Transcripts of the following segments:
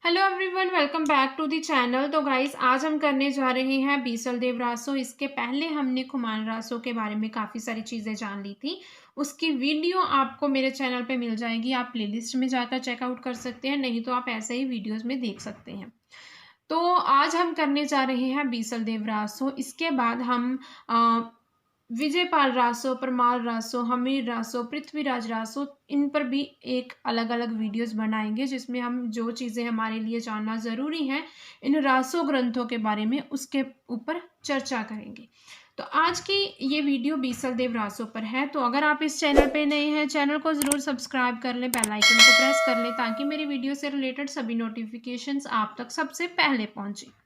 Hello everyone, welcome back to the channel. तो guys, आज हम करने जा रहे हैं बीसलदेव रासो। इसके पहले हमने खुमान रासो के बारे में काफ़ी सारी चीज़ें जान ली थी। उसकी वीडियो आपको मेरे चैनल पे मिल जाएगी, आप प्लेलिस्ट में जाकर चेकआउट कर सकते हैं, नहीं तो आप ऐसे ही वीडियोस में देख सकते हैं। तो आज हम करने जा रहे हैं बीसलदेव रासो। इसके बाद हम विजयपाल रासो, परमाल रासो, हमीर रासो, पृथ्वीराज रासो, इन पर भी एक अलग अलग वीडियोस बनाएंगे, जिसमें हम जो चीज़ें हमारे लिए जानना ज़रूरी हैं इन रासो ग्रंथों के बारे में, उसके ऊपर चर्चा करेंगे। तो आज की ये वीडियो बीसलदेव रासो पर है। तो अगर आप इस चैनल पे नए हैं, चैनल को ज़रूर सब्सक्राइब कर लें, बेल आइकन को प्रेस कर लें, ताकि मेरी वीडियो से रिलेटेड सभी नोटिफिकेशंस आप तक सबसे पहले पहुँचे।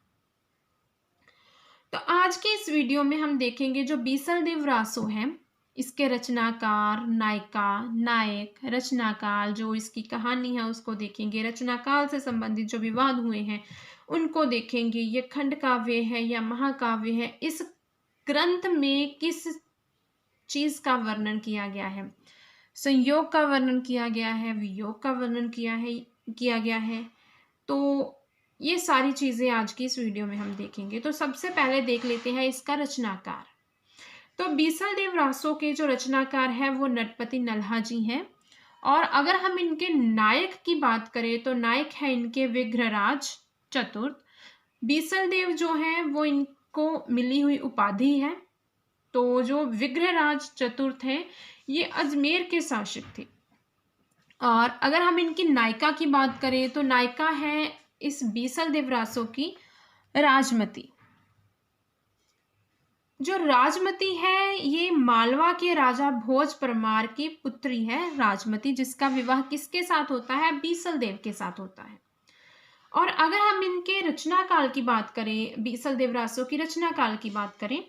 तो आज के इस वीडियो में हम देखेंगे जो बीसलदेव रासो है, इसके रचनाकार, नायिका, नायक, रचनाकाल, जो इसकी कहानी है उसको देखेंगे, रचनाकाल से संबंधित जो विवाद हुए हैं उनको देखेंगे। ये खंड काव्य है या महाकाव्य है, इस ग्रंथ में किस चीज का वर्णन किया गया है, संयोग का वर्णन किया गया है, वियोग का वर्णन किया गया है। तो ये सारी चीज़ें आज की इस वीडियो में हम देखेंगे। तो सबसे पहले देख लेते हैं इसका रचनाकार। तो बीसलदेव रासो के जो रचनाकार हैं वो नटपति नल्हा जी हैं। और अगर हम इनके नायक की बात करें तो नायक है इनके विग्रहराज चतुर्थ। बीसलदेव जो हैं वो इनको मिली हुई उपाधि है। तो जो विग्रहराज चतुर्थ हैं ये अजमेर के शासक थे। और अगर हम इनकी नायिका की बात करें तो नायिका है इस बीसलदेव रासो की राजमती। जो राजमती है ये मालवा के राजा भोज परमार की पुत्री है राजमती, जिसका विवाह किसके साथ होता है? बीसलदेव के साथ होता है। और अगर हम इनके रचनाकाल की बात करें, बीसलदेव रासो की रचनाकाल की बात करें,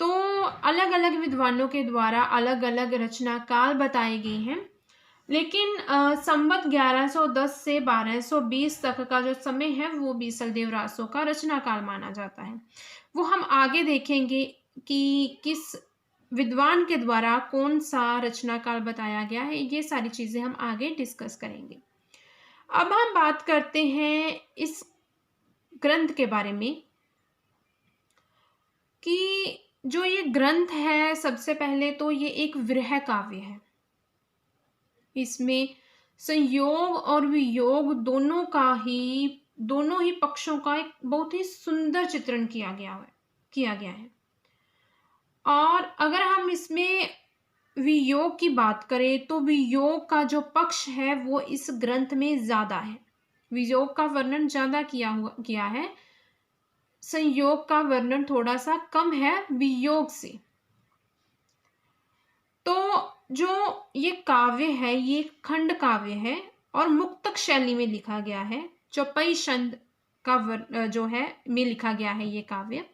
तो अलग अलग विद्वानों के द्वारा अलग अलग रचनाकाल बताए गए हैं। लेकिन संवत 1110 से 1220 तक का जो समय है वो बीसलदेव रासो का रचनाकाल माना जाता है। वो हम आगे देखेंगे कि किस विद्वान के द्वारा कौन सा रचनाकाल बताया गया है, ये सारी चीजें हम आगे डिस्कस करेंगे। अब हम बात करते हैं इस ग्रंथ के बारे में कि जो ये ग्रंथ है, सबसे पहले तो ये एक विरह काव्य है। इसमें संयोग और वियोग दोनों ही पक्षों का एक बहुत ही सुंदर चित्रण किया गया है। और अगर हम इसमें वियोग की बात करें तो वियोग का जो पक्ष है वो इस ग्रंथ में ज्यादा है। वियोग का वर्णन ज्यादा किया है, संयोग का वर्णन थोड़ा सा कम है वियोग से। तो जो ये काव्य है ये खंड काव्य है और मुक्तक शैली में लिखा गया है। चौपाई छंद का जो है में लिखा गया है ये काव्य।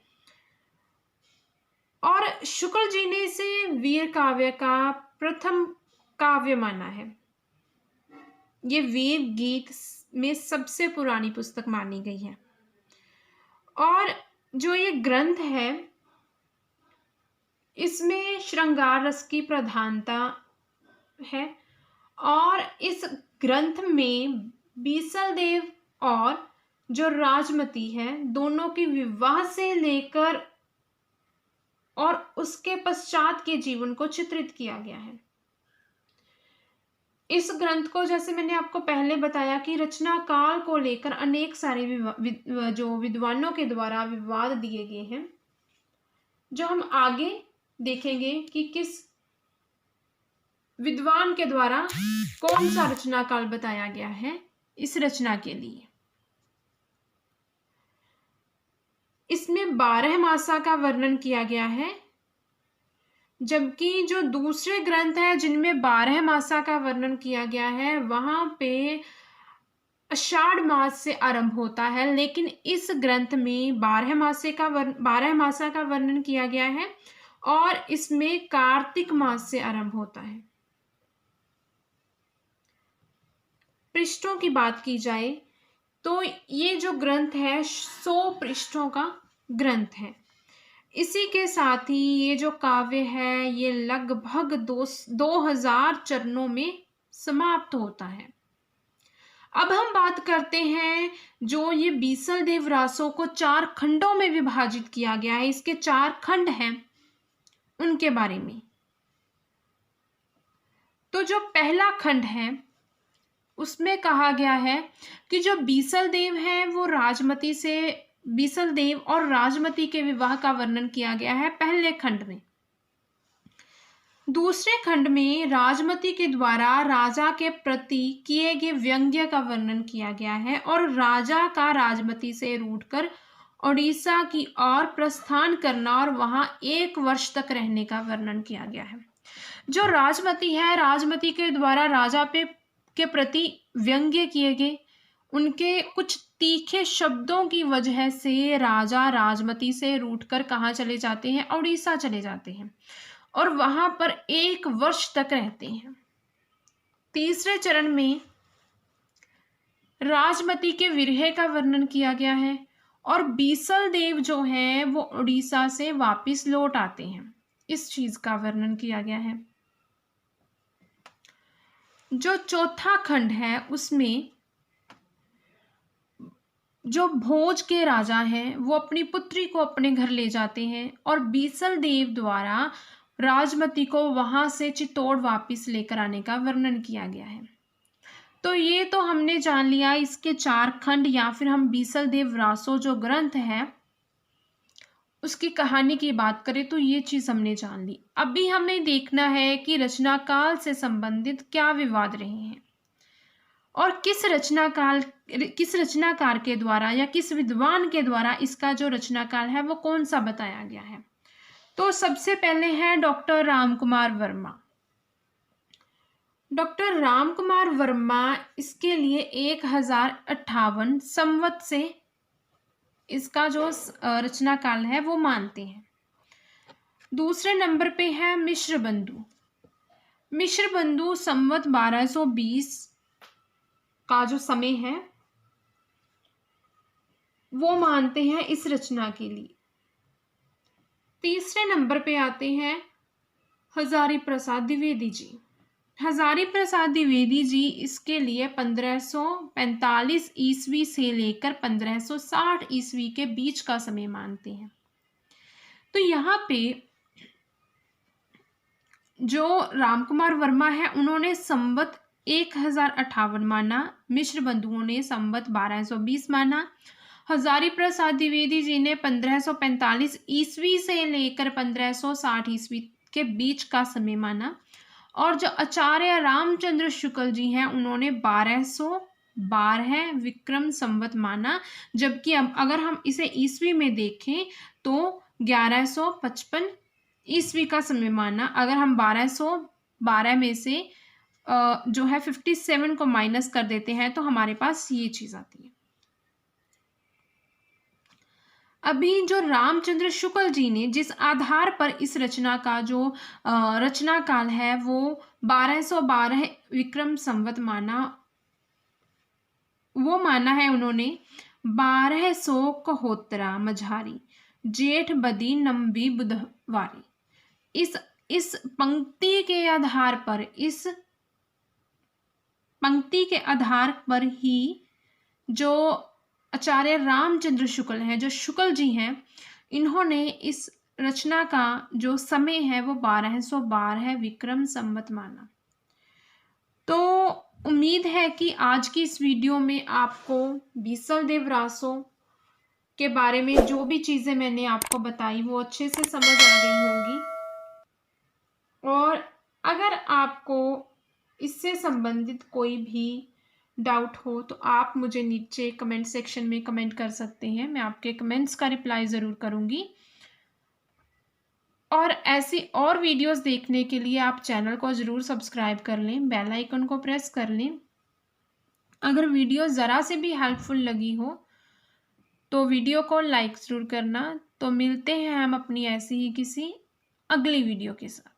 और शुक्ल जी ने इसे वीर काव्य का प्रथम काव्य माना है। ये वीर गीत में सबसे पुरानी पुस्तक मानी गई है। और जो ये ग्रंथ है इसमें श्रृंगार रस की प्रधानता है। और इस ग्रंथ में बीसलदेव और जो राजमती है दोनों के विवाह से लेकर और उसके पश्चात के जीवन को चित्रित किया गया है। इस ग्रंथ को, जैसे मैंने आपको पहले बताया कि रचना काल को लेकर अनेक सारे जो विद्वानों के द्वारा विवाद दिए गए हैं, जो हम आगे देखेंगे कि किस विद्वान के द्वारा कौन सा रचना काल बताया गया है इस रचना के लिए। इसमें 12 मासा का वर्णन किया गया है, जबकि जो दूसरे ग्रंथ है जिनमें 12 मासा का वर्णन किया गया है वहां पे आषाढ़ मास से आरंभ होता है। लेकिन इस ग्रंथ में 12 मासा का वर्णन किया गया है और इसमें कार्तिक मास से आरंभ होता है। पृष्ठों की बात की जाए तो ये जो ग्रंथ है 100 पृष्ठों का ग्रंथ है। इसी के साथ ही ये जो काव्य है ये लगभग 2000 चरणों में समाप्त होता है। अब हम बात करते हैं जो ये बीसलदेव रासो को 4 खंडों में विभाजित किया गया है, इसके 4 खंड हैं उनके बारे में। तो जो पहला खंड है उसमें कहा गया है कि जो बीसलदेव है वो बीसलदेव और राजमती के विवाह का वर्णन किया गया है पहले खंड में। दूसरे खंड में राजमती के द्वारा राजा के प्रति किए गए व्यंग्य का वर्णन किया गया है और राजा का राजमती से रूठकर ओडिशा की ओर प्रस्थान करना और वहां 1 वर्ष तक रहने का वर्णन किया गया है। जो राजमती है, राजमती के द्वारा राजा के प्रति व्यंग्य किए गए, उनके कुछ तीखे शब्दों की वजह से राजा राजमती से रूठकर कहाँ चले जाते हैं? ओडिशा चले जाते हैं और वहां पर 1 वर्ष तक रहते हैं। तीसरे चरण में राजमती के विरह का वर्णन किया गया है और बीसलदेव जो है वो उड़ीसा से वापस लौट आते हैं, इस चीज का वर्णन किया गया है। जो चौथा खंड है उसमें जो भोज के राजा हैं वो अपनी पुत्री को अपने घर ले जाते हैं और बीसलदेव द्वारा राजमती को वहां से चित्तौड़ वापस लेकर आने का वर्णन किया गया है। तो ये तो हमने जान लिया इसके 4 खंड, या फिर हम बीसलदेव रासो जो ग्रंथ है उसकी कहानी की बात करें तो ये चीज हमने जान ली। अभी हमें देखना है कि रचना काल से संबंधित क्या विवाद रहे हैं और किस रचनाकार के द्वारा या किस विद्वान के द्वारा इसका जो रचना काल है वो कौन सा बताया गया है। तो सबसे पहले है डॉक्टर रामकुमार वर्मा। डॉक्टर रामकुमार वर्मा इसके लिए 1058 संवत से इसका जो रचना काल है वो मानते हैं। दूसरे नंबर पे है मिश्र बंधु। मिश्र बंधु संवत 1220 का जो समय है वो मानते हैं इस रचना के लिए। तीसरे नंबर पे आते हैं हजारी प्रसाद द्विवेदी जी। हजारी प्रसाद द्विवेदी जी इसके लिए 1545 ईस्वी से लेकर 1560 ईस्वी के बीच का समय मानते हैं। तो यहाँ पे जो रामकुमार वर्मा है उन्होंने संवत 1058 माना, मिश्र बंधुओं ने संवत 1220 माना, हजारी प्रसाद द्विवेदी जी ने 1545 ईस्वी से लेकर 1560 ईस्वी के बीच का समय माना और जो आचार्य रामचंद्र शुक्ल जी हैं उन्होंने 1212 विक्रम संवत माना, जबकि अब अगर हम इसे ईस्वी में देखें तो 1155 ईस्वी का समय माना। अगर हम 1212 में से जो है 57 को माइनस कर देते हैं तो हमारे पास ये चीज आती है। अभी जो रामचंद्र शुक्ल जी ने जिस आधार पर इस रचना का जो रचना काल है वो 1212 विक्रम संवत माना, वो माना है उन्होंने 1200 कहोत्तरा मझारी जेठ बदी नंबी बुधवारी। इस पंक्ति के आधार पर ही जो आचार्य रामचंद्र शुक्ल हैं, जो शुक्ल जी हैं, इन्होंने इस रचना का जो समय है वो 1212 विक्रम संवत माना। तो उम्मीद है कि आज की इस वीडियो में आपको बीसलदेव रासो के बारे में जो भी चीजें मैंने आपको बताई वो अच्छे से समझ आ गई होंगी। और अगर आपको इससे संबंधित कोई भी डाउट हो तो आप मुझे नीचे कमेंट सेक्शन में कमेंट कर सकते हैं, मैं आपके कमेंट्स का रिप्लाई ज़रूर करूँगी। और ऐसी और वीडियोस देखने के लिए आप चैनल को ज़रूर सब्सक्राइब कर लें, बेल आइकन को प्रेस कर लें। अगर वीडियो ज़रा से भी हेल्पफुल लगी हो तो वीडियो को लाइक ज़रूर करना। तो मिलते हैं हम अपनी ऐसी ही किसी अगली वीडियो के साथ।